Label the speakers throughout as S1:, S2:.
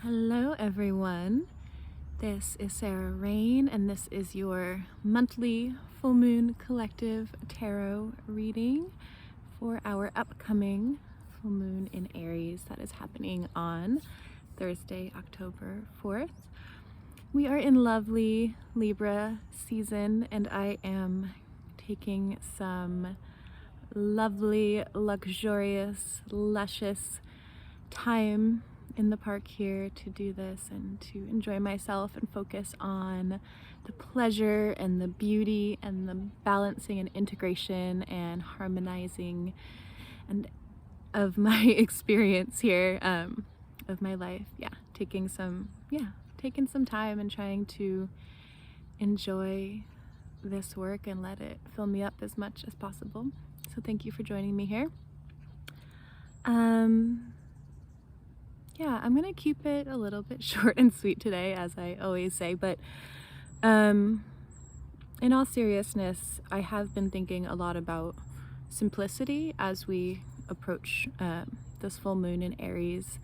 S1: Hello everyone, this is Sarah Rayne and this is your monthly full moon collective tarot reading for our upcoming full moon in Aries that is happening on Thursday, October 4th. We are in lovely Libra season and I am taking some lovely, luxurious, luscious time in the park here to do this and to enjoy myself and focus on the pleasure and the beauty and the balancing and integration and harmonizing and of my experience here, of my life. Taking some time and trying to enjoy this work and let it fill me up as much as possible. So thank you for joining me here. I'm gonna keep it a little bit short and sweet today, as I always say, but in all seriousness, I have been thinking a lot about simplicity as we approach this full moon in Aries.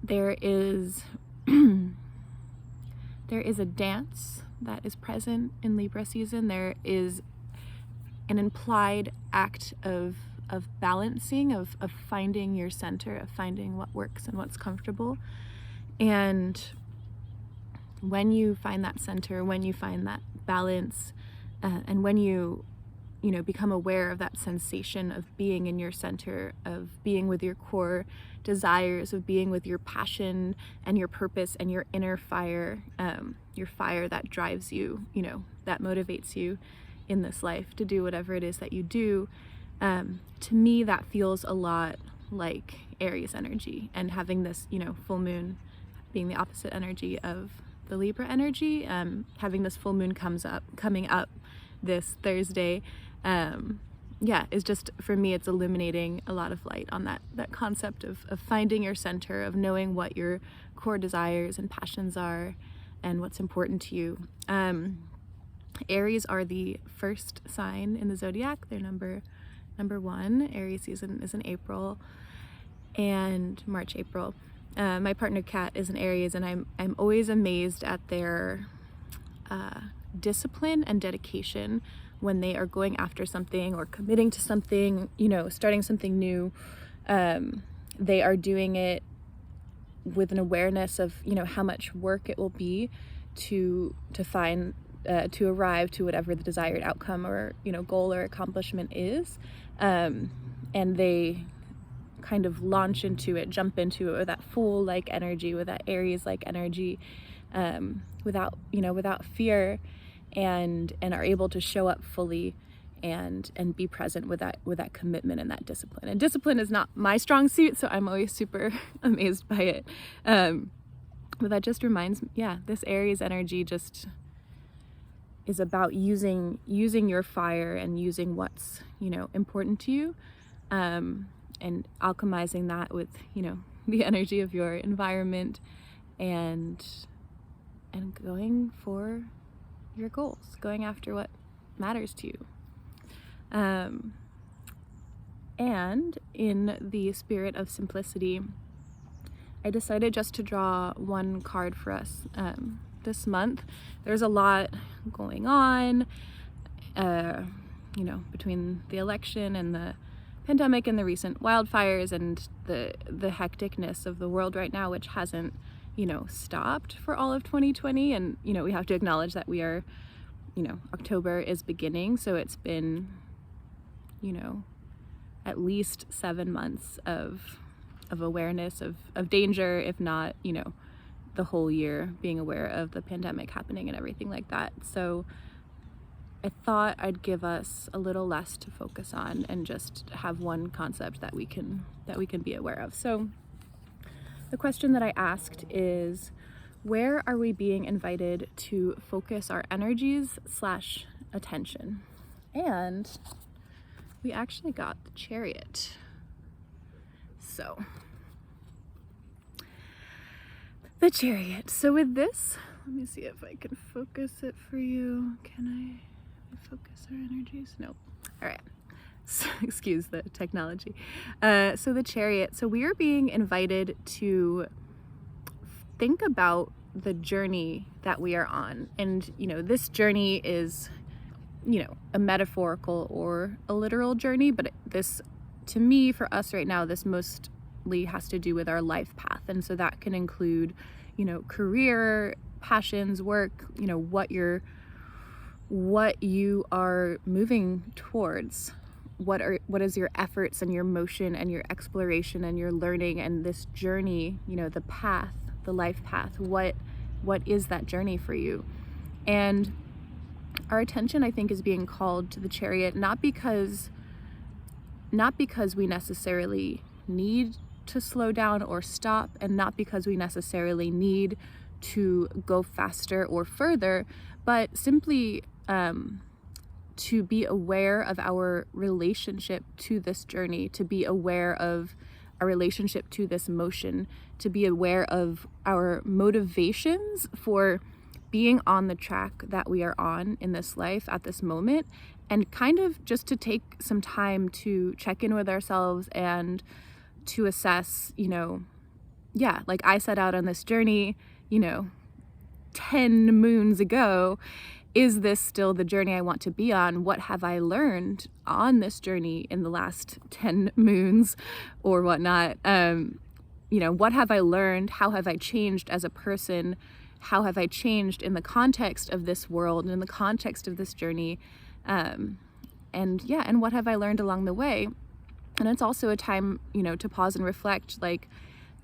S1: There is there is a dance that is present in Libra season. There is an implied act of balancing, of finding your center, of finding what works and what's comfortable. And when you find that center, when you find that balance, and when you become aware of that sensation of being in your center, of being with your core desires, of being with your passion and your purpose and your inner fire, your fire that drives you, that motivates you in this life to do whatever it is that you do. To me, that feels a lot like Aries energy, and having this, full moon being the opposite energy of the Libra energy, having this full moon coming up this Thursday, is just, for me, it's illuminating a lot of light on that concept of finding your center, of knowing what your core desires and passions are and what's important to you. Aries are the first sign in the zodiac. They're number one. Aries season is in April and March, April. My partner Kat is an Aries, and I'm always amazed at their discipline and dedication when they are going after something or committing to something, starting something new. They are doing it with an awareness of how much work it will be to find to arrive to whatever the desired outcome or goal or accomplishment is, and they kind of launch into it, jump into it with that Fool-like energy, with that Aries-like energy, without fear, and are able to show up fully and be present with that commitment and that discipline. And discipline is not my strong suit, so I'm always super amazed by it. But that just reminds me, this Aries energy just is about using your fire and using what's important to you, and alchemizing that with the energy of your environment, and going for your goals, going after what matters to you. And in the spirit of simplicity, I decided just to draw one card for us this month. There's a lot going on, between the election and the pandemic and the recent wildfires and the hecticness of the world right now, which hasn't, stopped for all of 2020. And, we have to acknowledge that we are, October is beginning. So it's been, at least 7 months of awareness of danger, if not, the whole year being aware of the pandemic happening and everything like that. So I thought I'd give us a little less to focus on and just have one concept that we can be aware of. So the question that I asked is, where are we being invited to focus our energies / attention? And we actually got the Chariot. So the Chariot. So with this, let me see if I can focus it for you. Can I focus our energies? No. All right. So, excuse the technology. So the Chariot. So we are being invited to think about the journey that we are on. And, this journey is, a metaphorical or a literal journey, but this, to me, for us right now, this mostly has to do with our life path. And so that can include, career, passions, work, what you are moving towards. What is your efforts and your motion and your exploration and your learning and this journey, the path, the life path, what is that journey for you? And our attention, I think, is being called to the Chariot, not because we necessarily need to slow down or stop, and not because we necessarily need to go faster or further, but simply to be aware of our relationship to this journey, to be aware of our relationship to this motion, to be aware of our motivations for being on the track that we are on in this life at this moment, and kind of just to take some time to check in with ourselves and to assess, like I set out on this journey, 10 moons ago. Is this still the journey I want to be on? What have I learned on this journey in the last 10 moons or whatnot? What have I learned? How have I changed as a person? How have I changed in the context of this world and in the context of this journey? And what have I learned along the way? And it's also a time, to pause and reflect, like,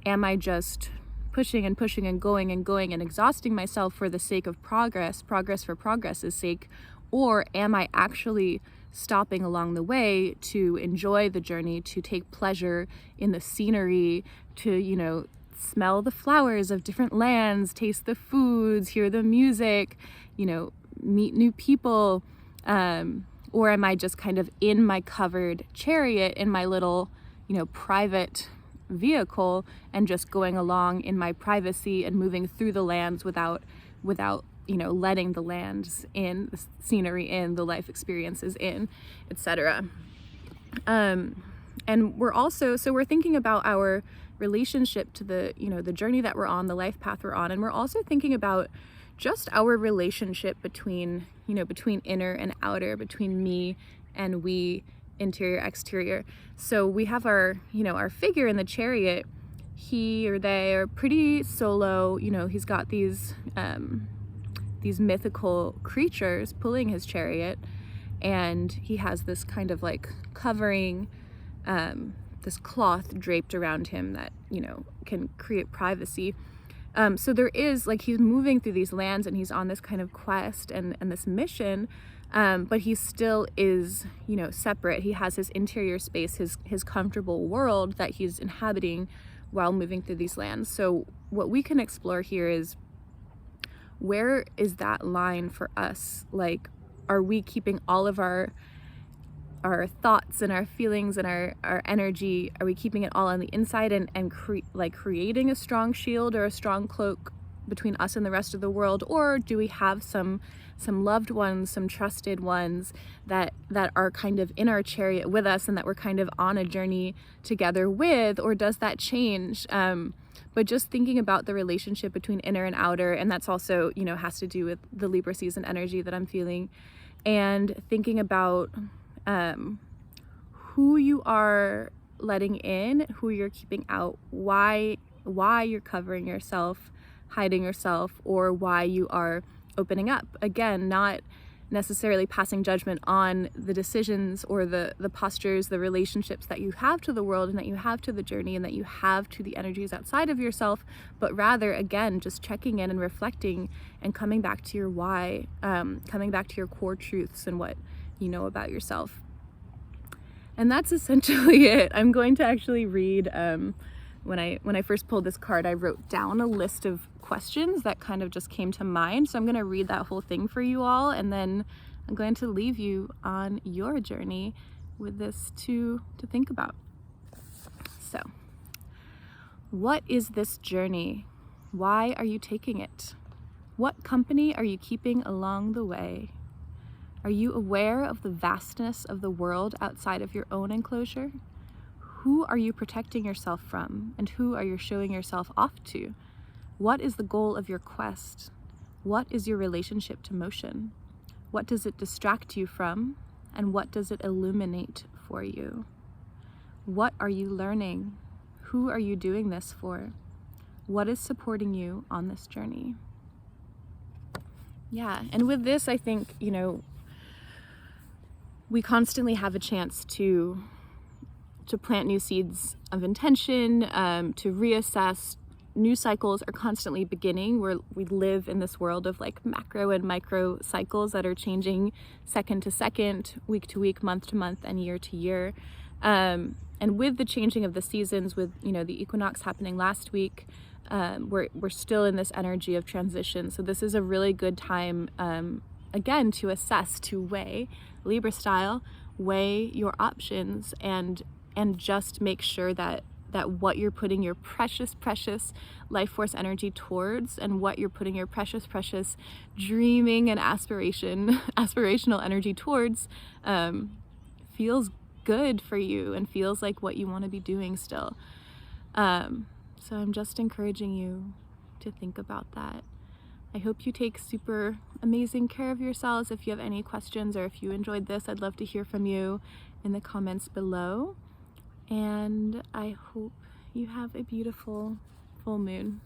S1: am I just pushing and pushing and going and exhausting myself for the sake of progress for progress's sake? Or am I actually stopping along the way to enjoy the journey, to take pleasure in the scenery, to, smell the flowers of different lands, taste the foods, hear the music, meet new people? Or am I just kind of in my covered chariot, in my little, private vehicle, and just going along in my privacy and moving through the lands without letting the lands in, the scenery in, the life experiences in, etc. And we're thinking about our relationship to the the journey that we're on, the life path we're on, and we're also thinking about just our relationship between inner and outer, between me and we, interior, exterior. So we have our figure in the chariot. He or they are pretty solo. He's got these mythical creatures pulling his chariot, and he has this kind of like covering, this cloth draped around him that can create privacy. So there is, like, he's moving through these lands and he's on this kind of quest and this mission, but he still is, separate. He has his interior space, his comfortable world that he's inhabiting while moving through these lands. So what we can explore here is, where is that line for us? Like, are we keeping all of our thoughts and our feelings and our energy, are we keeping it all on the inside and creating a strong shield or a strong cloak between us and the rest of the world? Or do we have some loved ones, some trusted ones that are kind of in our chariot with us and that we're kind of on a journey together with? Or does that change? But just thinking about the relationship between inner and outer, and that's also, has to do with the Libra season energy that I'm feeling, and thinking about who you are letting in, who you're keeping out, why you're covering yourself, hiding yourself, or why you are opening up. Again, not necessarily passing judgment on the decisions or the postures, the relationships that you have to the world and that you have to the journey and that you have to the energies outside of yourself, but rather, again, just checking in and reflecting and coming back to your why, coming back to your core truths and what you know about yourself. And that's essentially it. I'm going to actually read, when I first pulled this card, I wrote down a list of questions that kind of just came to mind. So I'm going to read that whole thing for you all, and then I'm going to leave you on your journey with this to think about. So, what is this journey? Why are you taking it? What company are you keeping along the way? Are you aware of the vastness of the world outside of your own enclosure? Who are you protecting yourself from, and who are you showing yourself off to? What is the goal of your quest? What is your relationship to motion? What does it distract you from? And what does it illuminate for you? What are you learning? Who are you doing this for? What is supporting you on this journey? Yeah, and with this, I think, we constantly have a chance to plant new seeds of intention, to reassess. New cycles are constantly beginning. We live in this world of like macro and micro cycles that are changing second to second, week to week, month to month, and year to year. And with the changing of the seasons, with the equinox happening last week, we're still in this energy of transition. So this is a really good time, again, to assess, to weigh, Libra style, weigh your options and just make sure that what you're putting your precious life force energy towards, and what you're putting your precious dreaming and aspirational energy towards, feels good for you and feels like what you want to be doing still. So I'm just encouraging you to think about that. I hope you take super amazing care of yourselves. If you have any questions or if you enjoyed this, I'd love to hear from you in the comments below. And I hope you have a beautiful full moon.